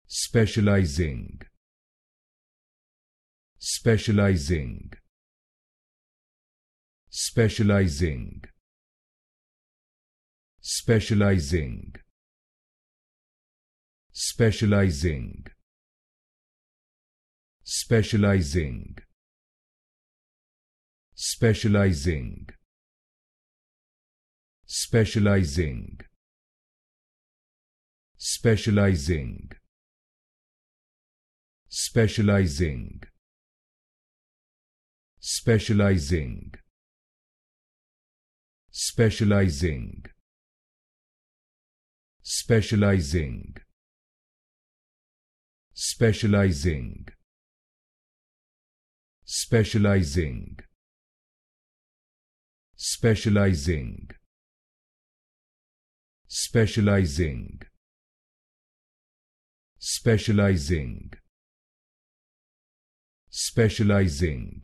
Specializing. Specializing. Specializing. Specializing. Specializing. Specializing. Specializing. Specializing. Specializing. Specializing. Specializing. Specializing. Specializing. Specializing. Specializing. Specializing. Specializing. Specializing. Specializing.